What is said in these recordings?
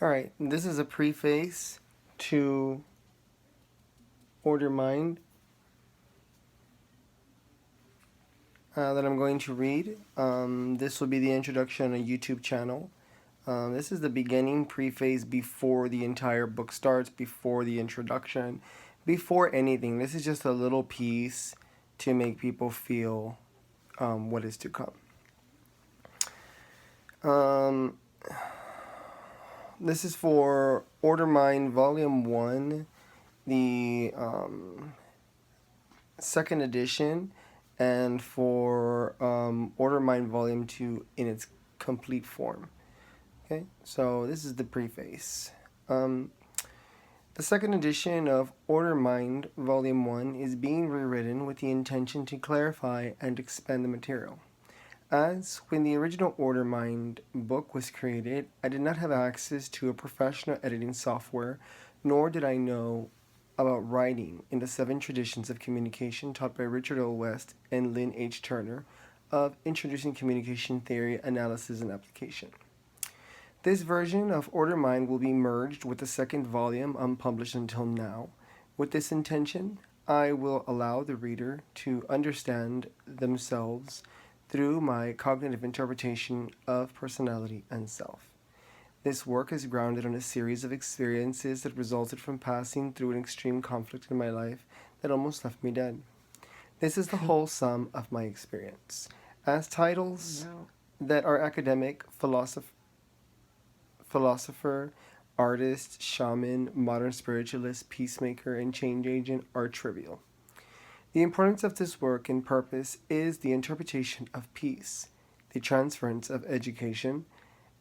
Alright, this is a preface to Order Mind that I'm going to read. This will be the introduction on a YouTube channel. This is the beginning preface before the entire book starts, before the introduction, before anything. This is just a little piece to make people feel what is to come. This is for Order Mind Volume 1, the second edition, and for Order Mind Volume 2 in its complete form. Okay, so this is the preface. The second edition of Order Mind Volume 1 is being rewritten with the intention to clarify and expand the material. As when the original Order Mind book was created, I did not have access to a professional editing software, nor did I know about writing in the 7 traditions of communication taught by Richard O. West and Lynn H. Turner of Introducing Communication Theory, Analysis, and Application. This version of Order Mind will be merged with the second volume unpublished until now. With this intention, I will allow the reader to understand themselves through my cognitive interpretation of personality and self. This work is grounded on a series of experiences that resulted from passing through an extreme conflict in my life that almost left me dead. This is the whole sum of my experience. As titles that are academic, philosopher, artist, shaman, modern spiritualist, peacemaker, and change agent are trivial. The importance of this work and purpose is the interpretation of peace. The transference of education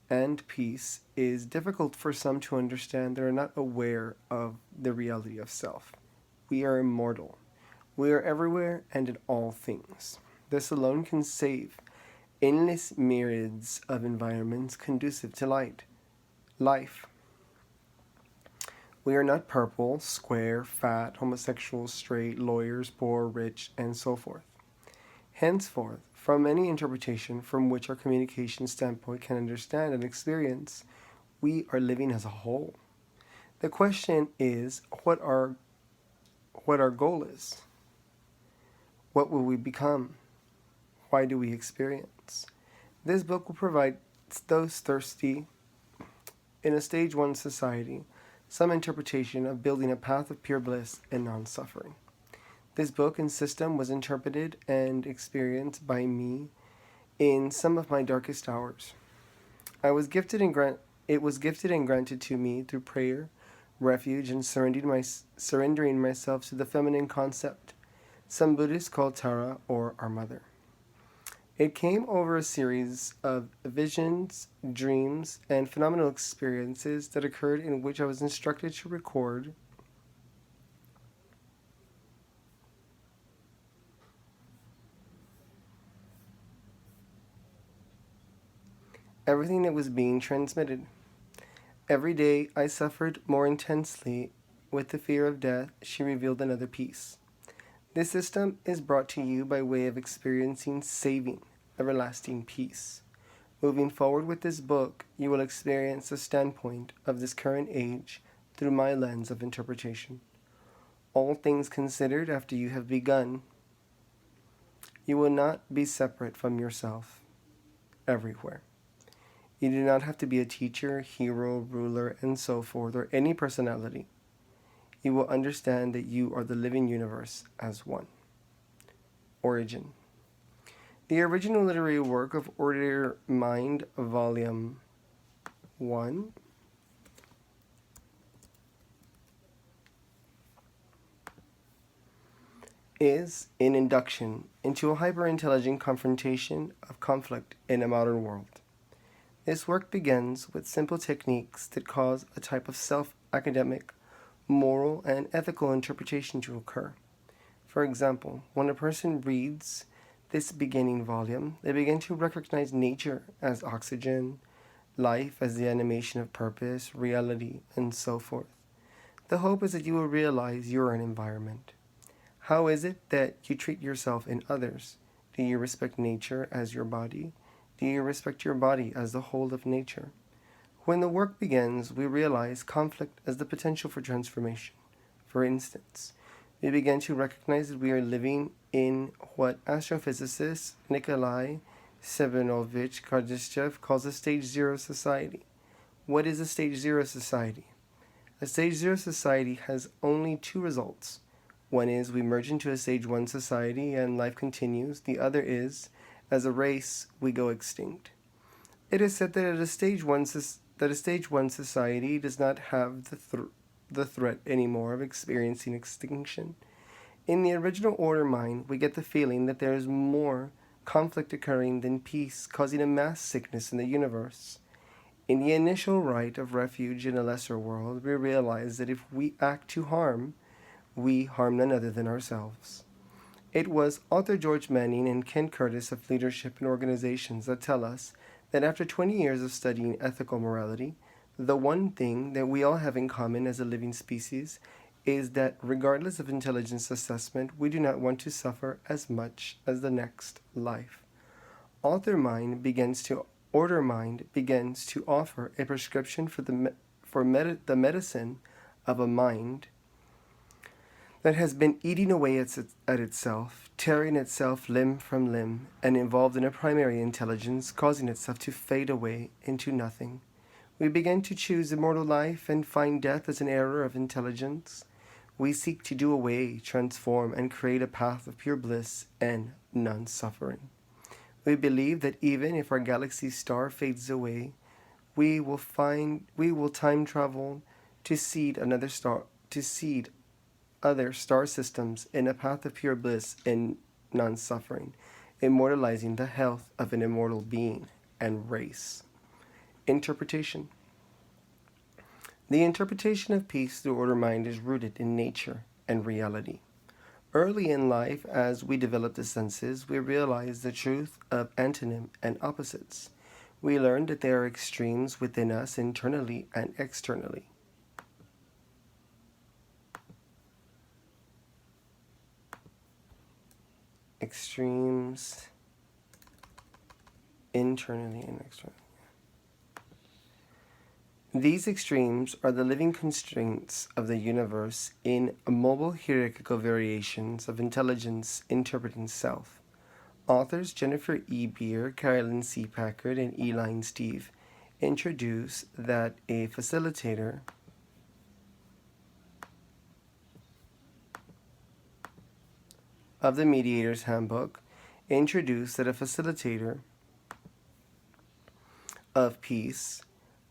and peace is difficult for some to understand that are not aware of the reality of self. We are immortal. We are everywhere and in all things. This alone can save endless myriads of environments conducive to life. We are not purple, square, fat, homosexual, straight, lawyers, poor, rich, and so forth. Henceforth, from any interpretation from which our communication standpoint can understand and experience, we are living as a whole. The question is what our goal is. What will we become? Why do we experience? This book will provide those thirsty in a stage 1 society some interpretation of building a path of pure bliss and non-suffering. This book and system was interpreted and experienced by me in some of my darkest hours. It was gifted and granted to me through prayer, refuge, and surrendering myself to the feminine concept, some Buddhists call Tara or our mother. It came over a series of visions, dreams, and phenomenal experiences that occurred in which I was instructed to record everything that was being transmitted. Every day I suffered more intensely with the fear of death. She revealed another piece. This system is brought to you by way of experiencing saving, everlasting peace. Moving forward with this book, you will experience the standpoint of this current age through my lens of interpretation. All things considered after you have begun, you will not be separate from yourself everywhere. You do not have to be a teacher, hero, ruler, and so forth, or any personality. You will understand that you are the living universe as one. Origin. The original literary work of Order Mind, Volume 1, is an induction into a hyper-intelligent confrontation of conflict in a modern world. This work begins with simple techniques that cause a type of self-academic, moral, and ethical interpretation to occur. For example, when a person reads this beginning volume, they begin to recognize nature as oxygen, life as the animation of purpose, reality, and so forth. The hope is that you will realize you are an environment. How is it that you treat yourself and others? Do you respect nature as your body? Do you respect your body as the whole of nature? When the work begins, we realize conflict as the potential for transformation. For instance, we begin to recognize that we are living in what astrophysicist Nikolai Semenovich Kardashev calls a stage zero society. What is a stage zero society? A stage zero society has only two results. One is we merge into a stage one society and life continues. The other is, as a race, we go extinct. It is said that a stage one society does not have the threat anymore of experiencing extinction. In the original order mind, we get the feeling that there is more conflict occurring than peace, causing a mass sickness in the universe. In the initial right of refuge in a lesser world, we realize that if we act to harm, we harm none other than ourselves. It was author George Manning and Ken Curtis of Leadership in Organizations that tell us that after 20 years of studying ethical morality, the one thing that we all have in common as a living species is that regardless of intelligence assessment, we do not want to suffer as much as the next life. Order mind begins to offer a prescription for the medicine of a mind that has been eating away at itself, tearing itself limb from limb, and involved in a primary intelligence, causing itself to fade away into nothing. We begin to choose immortal life and find death as an error of intelligence. We seek to do away, transform, and create a path of pure bliss and non-suffering. We believe that even if our galaxy star fades away, we will time travel to seed other star systems in a path of pure bliss and non-suffering, immortalizing the health of an immortal being and race. Interpretation. The interpretation of peace through order mind is rooted in nature and reality. Early in life, as we develop the senses, we realize the truth of antonym and opposites. We learn that there are extremes within us internally and externally. Extremes internally and externally. These extremes are the living constraints of the universe in mobile hierarchical variations of intelligence interpreting self. Authors Jennifer E. Beer, Carolyn C. Packard, and Eline Steve introduce that a facilitator of the Mediator's Handbook introduced that a facilitator of peace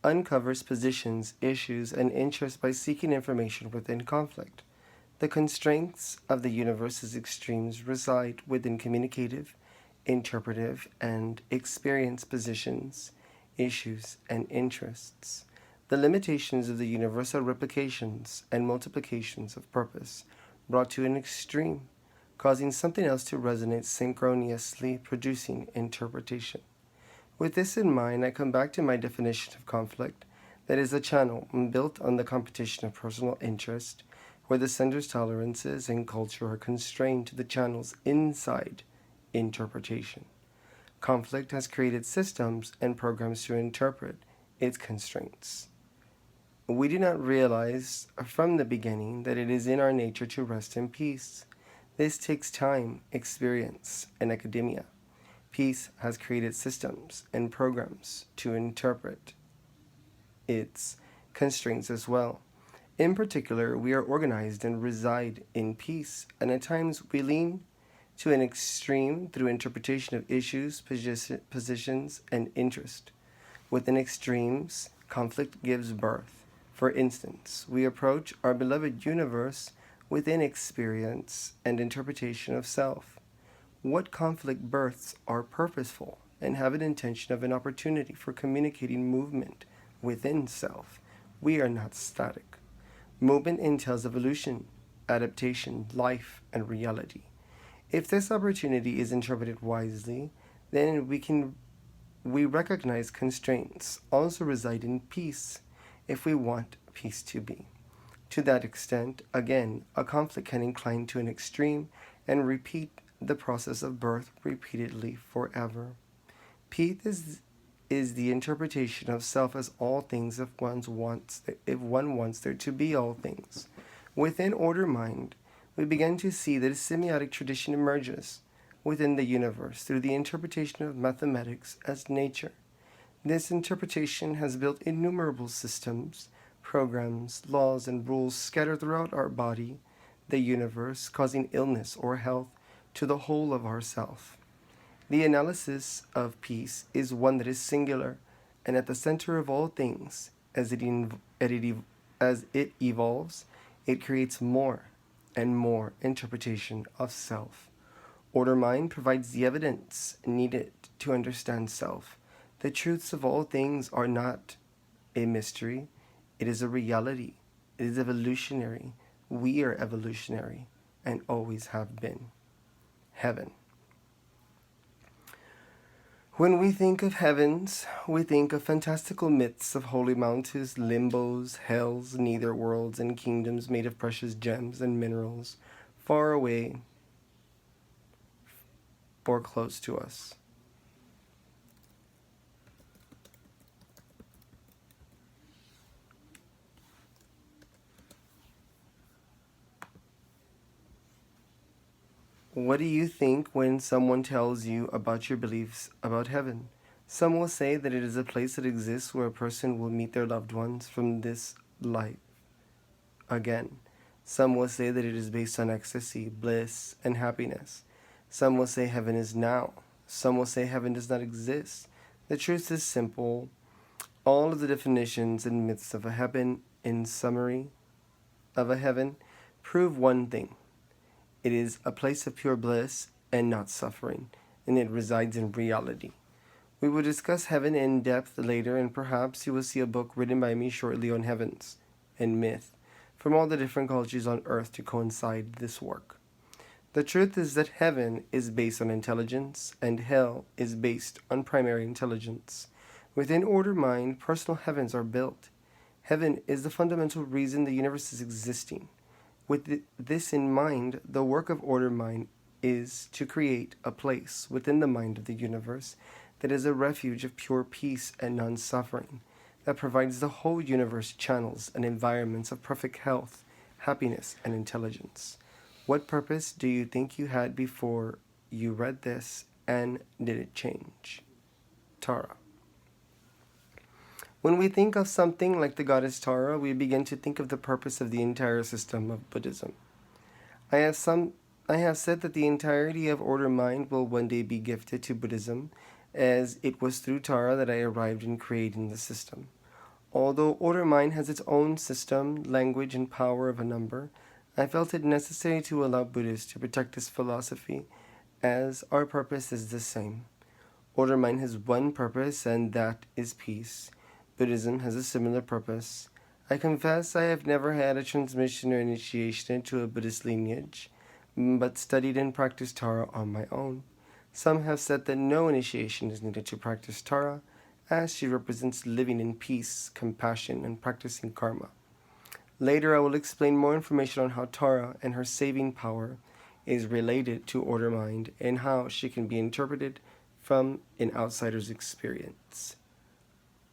uncovers positions, issues, and interests by seeking information within conflict. The constraints of the universe's extremes reside within communicative, interpretive, and experience positions, issues, and interests. The limitations of the universe are replications and multiplications of purpose brought to an extreme, causing something else to resonate synchronously, producing interpretation. With this in mind, I come back to my definition of conflict, that is a channel built on the competition of personal interest, where the sender's tolerances and culture are constrained to the channel's inside interpretation. Conflict has created systems and programs to interpret its constraints. We do not realize from the beginning that it is in our nature to rest in peace. This takes time, experience, and academia. Peace has created systems and programs to interpret its constraints as well. In particular, we are organized and reside in peace, and at times we lean to an extreme through interpretation of issues, positions, and interest. Within extremes, conflict gives birth. For instance, we approach our beloved universe within experience and interpretation of self. What conflict births are purposeful and have an intention of an opportunity for communicating movement within self. We are not static. Movement entails evolution, adaptation, life, and reality. If this opportunity is interpreted wisely, then we recognize constraints also reside in peace if we want peace to be. To that extent, again, a conflict can incline to an extreme and repeat the process of birth repeatedly forever. Peace is the interpretation of self as all things if one wants there to be all things. Within order mind, we begin to see that a semiotic tradition emerges within the universe through the interpretation of mathematics as nature. This interpretation has built innumerable systems, programs, laws, and rules scattered throughout our body, the universe, causing illness or health to the whole of ourself. The analysis of peace is one that is singular and at the center of all things. As it evolves, it creates more and more interpretation of self. Order mind provides the evidence needed to understand self. The truths of all things are not a mystery, it is a reality. It is evolutionary. We are evolutionary and always have been. Heaven. When we think of heavens, we think of fantastical myths of holy mountains, limbos, hells, netherworlds, and kingdoms made of precious gems and minerals, far away or close to us. What do you think when someone tells you about your beliefs about heaven? Some will say that it is a place that exists where a person will meet their loved ones from this life again. Some will say that it is based on ecstasy, bliss, and happiness. Some will say heaven is now. Some will say heaven does not exist. The truth is simple. All of the definitions and myths of a heaven, in summary, of a heaven, prove one thing. It is a place of pure bliss and not suffering, and it resides in reality. We will discuss heaven in depth later, and perhaps you will see a book written by me shortly on heavens and myth from all the different cultures on earth to coincide this work. The truth is that heaven is based on intelligence, and hell is based on primary intelligence. Within order mind, personal heavens are built. Heaven is the fundamental reason the universe is existing. With this in mind, the work of order mind is to create a place within the mind of the universe that is a refuge of pure peace and non-suffering, that provides the whole universe channels and environments of perfect health, happiness, and intelligence. What purpose do you think you had before you read this, and did it change? Tara. When we think of something like the goddess Tara, we begin to think of the purpose of the entire system of Buddhism. I have said that the entirety of order mind will one day be gifted to Buddhism, as it was through Tara that I arrived in creating the system. Although order mind has its own system, language, and power of a number, I felt it necessary to allow Buddhists to protect this philosophy, as our purpose is the same. Order mind has one purpose, and that is peace. Buddhism has a similar purpose. I confess I have never had a transmission or initiation into a Buddhist lineage, but studied and practiced Tara on my own. Some have said that no initiation is needed to practice Tara, as she represents living in peace, compassion, and practicing karma. Later I will explain more information on how Tara and her saving power is related to order mind and how she can be interpreted from an outsider's experience.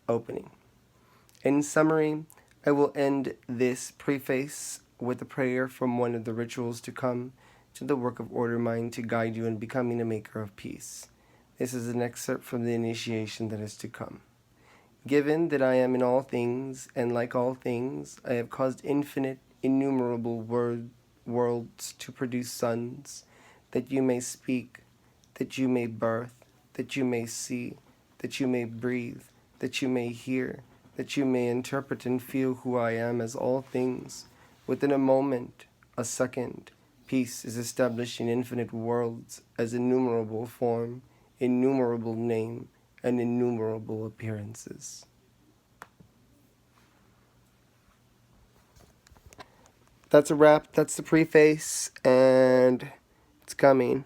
Opening. In summary, I will end this preface with a prayer from one of the rituals to come to the work of order mind to guide you in becoming a maker of peace. This is an excerpt from the initiation that is to come. Given that I am in all things, and like all things, I have caused infinite, innumerable worlds to produce sons, that you may speak, that you may birth, that you may see, that you may breathe, that you may hear, that you may interpret and feel who I am as all things. Within a moment, a second, peace is established in infinite worlds as innumerable form, innumerable name, and innumerable appearances. That's a wrap. That's the preface, and it's coming.